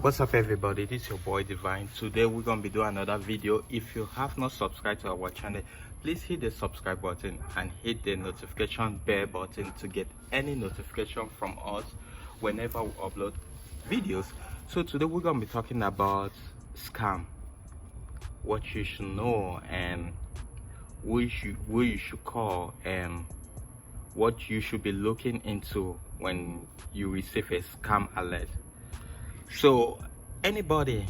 What's up everybody, this is your boy Divine. Today we're gonna be doing another video. If you have not subscribed to our channel, please hit the subscribe button and hit the notification bell button to get any notification from us whenever we upload videos. So today we're gonna be talking about scam, what you should know, and who you should call, and what you should be looking into when you receive a scam alert. So anyone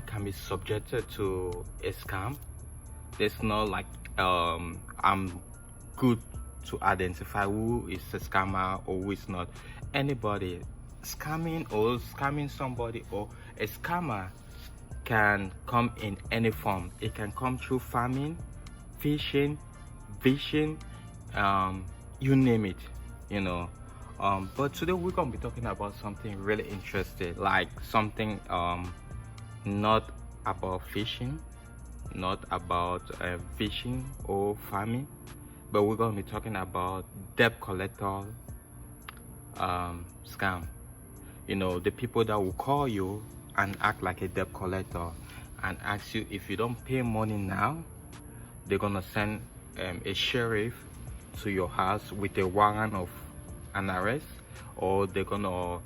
can be subjected to a scam. There's not like I'm good to identify who is a scammer or who is not. Anybody scamming somebody or a scammer can come in any form. It can come through farming, fishing, you name it, but today we're gonna be talking about something really interesting, like something not about fishing, not about fishing or farming, but we're gonna be talking about debt collector scam. The people that will call you and act like a debt collector and ask you, if you don't pay money now, they're gonna send a sheriff to your house with a warrant of an arrest, or they're gonna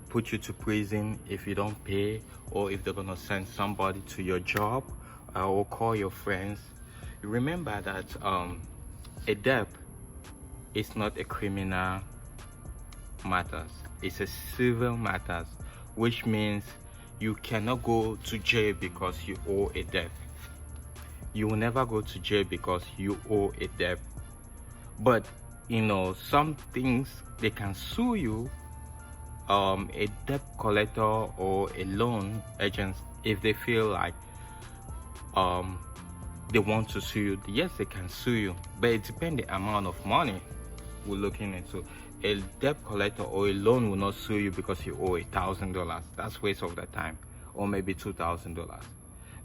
put you to prison if you don't pay, or if they're gonna send somebody to your job or call your friends. Remember that a debt is not a criminal matters, it's a civil matters, which means you cannot go to jail because you owe a debt. You will never go to jail because you owe a debt. But some things they can sue you, a debt collector or a loan agent, if they feel like they want to sue you. Yes, they can sue you, but it depends the amount of money we're looking into. A debt collector or a loan will not sue you because you owe $1,000. That's waste of the time, or maybe $2,000.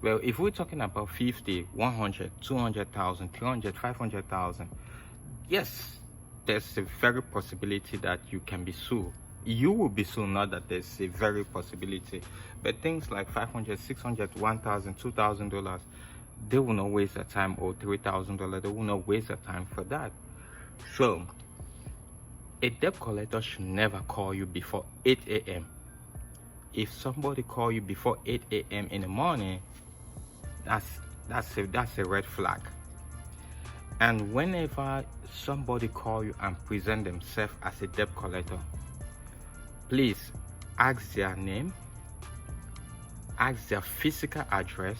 Well, if we're talking about 50, 100, 200,000, 300, 500,000, yes, there's a very possibility that you can be sued. You will be sued, not that there's a very possibility. But things like 500, 600, 1,000, $2,000, they will not waste their time, or $3,000, they will not waste their time for that. So, a debt collector should never call you before 8 a.m. If somebody call you before 8 a.m. in the morning, that's a red flag. And whenever somebody call you and present themselves as a debt collector, please ask their name, ask their physical address,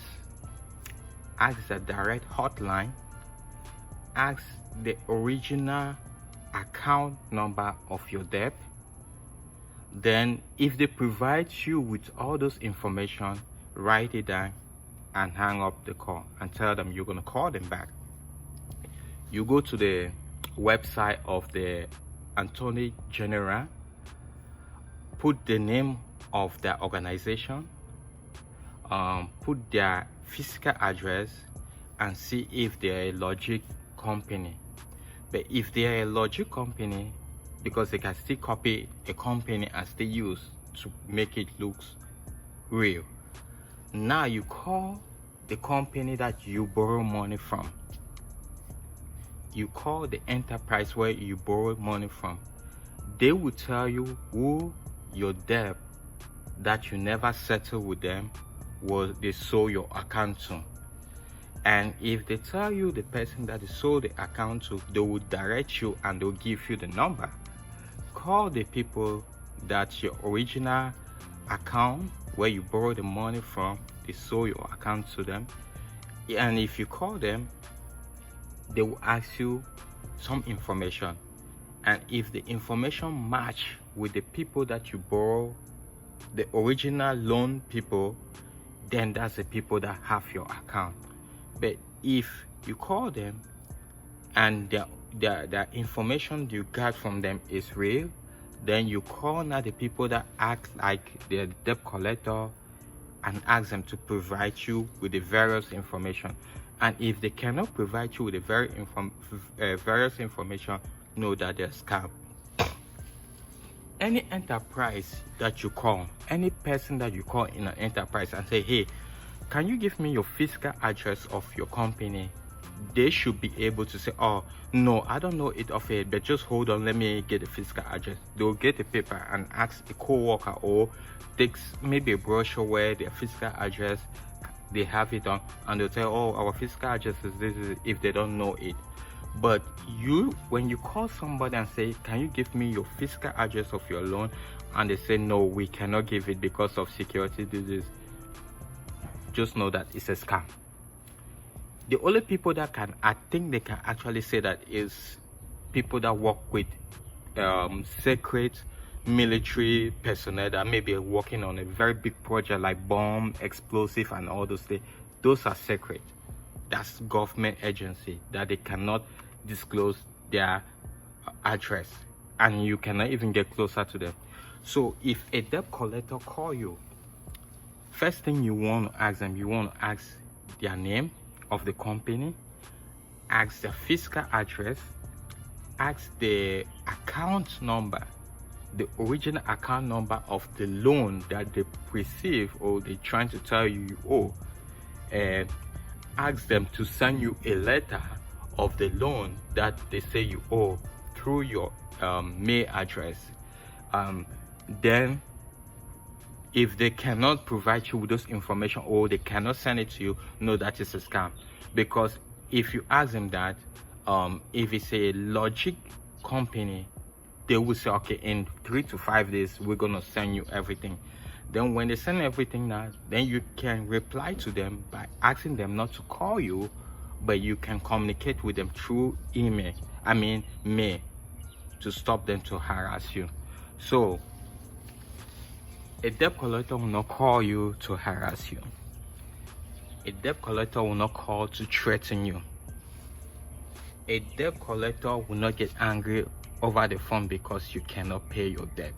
ask their direct hotline, ask the original account number of your debt. Then if they provide you with all those information, write it down and hang up the call and tell them you're going to call them back. You go to the website of the Attorney General, put the name of their organization, put their physical address, and see if they're a legit company. But if they're a legit company, because they can still copy a company and still use to make it look real. Now you call the company that you borrow money from. You call the enterprise where you borrow money from. They will tell you who your debt that you never settle with them was they sold your account to. And if they tell you the person that they sold the account to, they will direct you and they'll give you the number. Call the people that your original account where you borrow the money from, they sold your account to them. And if you call them, they will ask you some information, and if the information match with the people that you borrow, the original loan people, then that's the people that have your account. But if you call them and the information you got from them is real, then you call now the people that act like they're the debt collector and ask them to provide you with the various information. And if they cannot provide you with the various information, know that they're scam. any enterprise that you call, any person that you call in an enterprise and say, hey, can you give me your physical address of your company? They should be able to say, oh no, I don't know it of it, but just hold on, let me get the physical address. They'll get a paper and ask a co-worker, or takes maybe a brochure where their physical address, they have it on, and they'll say, oh, our physical address is this, if they don't know it. But you, when you call somebody and say, can you give me your physical address of your loan, and they say, no, we cannot give it because of security disease, just know that it's a scam. The only people that can, I think they can actually say that, is people that work with secret military personnel that may be working on a very big project like bomb, explosive, and all those things. Those are secret. That's government agency that they cannot disclose their address, and you cannot even get closer to them. So if a debt collector call you, first thing you want to ask them, you want to ask their name of the company, ask the physical address, ask the account number, the original account number of the loan that they receive or they're trying to tell you you owe, and ask them to send you a letter of the loan that they say you owe through your mail address. Then if they cannot provide you with those information, or they cannot send it to you, know that is a scam. Because if you ask them that, if it's a logic company, they will say, okay, in 3 to 5 days we're gonna send you everything. Then when they send everything now, then you can reply to them by asking them not to call you, but you can communicate with them through email, mail, to stop them to harass you. So a debt collector will not call you to harass you. A debt collector will not call to threaten you. A debt collector will not get angry over the phone because you cannot pay your debt.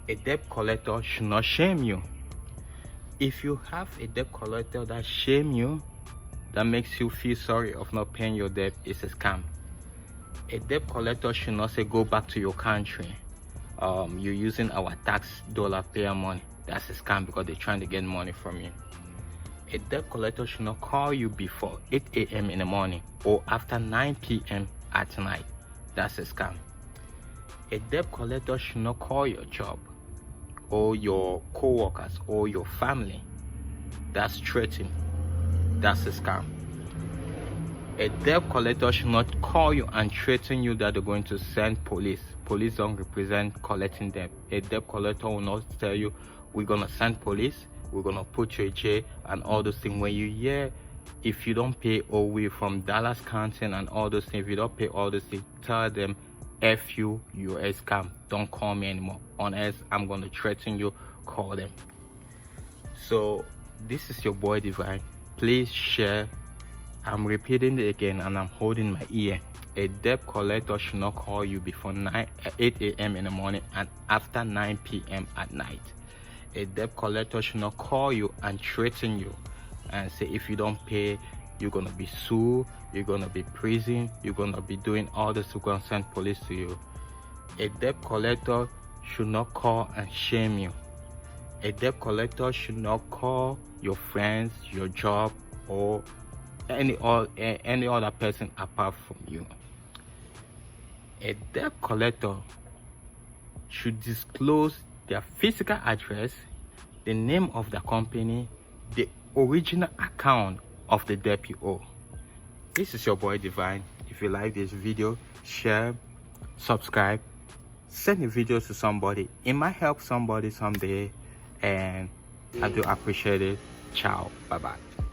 A debt collector should not shame you. If you have a debt collector that shame you, that makes you feel sorry of not paying your debt, it's a scam. A debt collector should not say, go back to your country. You're using our tax dollar payer money. That's a scam, because they're trying to get money from you. A debt collector should not call you before 8 a.m. in the morning or after 9 p.m. at night. That's a scam. A debt collector should not call your job or your co-workers or your family. That's threatening. That's a scam. A debt collector should not call you and threaten you that they're going to send police. Police don't represent collecting debt. A debt collector will not tell you, we're gonna send police, we're gonna put you in jail, and all those things. When you hear, if you don't pay, or we from Dallas County and all those things, if you don't pay all those things, tell them, F you, you're a scam. Don't call me anymore. Unless I'm gonna threaten you, call them. So this is your boy Divine. Please share. I'm repeating it again, and I'm holding my ear. A debt collector should not call you before 8 a.m. in the morning and after 9 p.m. at night. A debt collector should not call you and threaten you and say, if you don't pay, you're gonna be sued, you're gonna be prison, you're gonna be doing all this, we're gonna send police to you. A debt collector should not call and shame you. A debt collector should not call your friends, your job, or any other person apart from you. A debt collector should disclose their physical address, the name of the company, the original account of the debt you owe. This is your boy Divine. If you like this video, share, subscribe, send the video to somebody. It might help somebody someday, and I do appreciate it. Ciao, bye bye.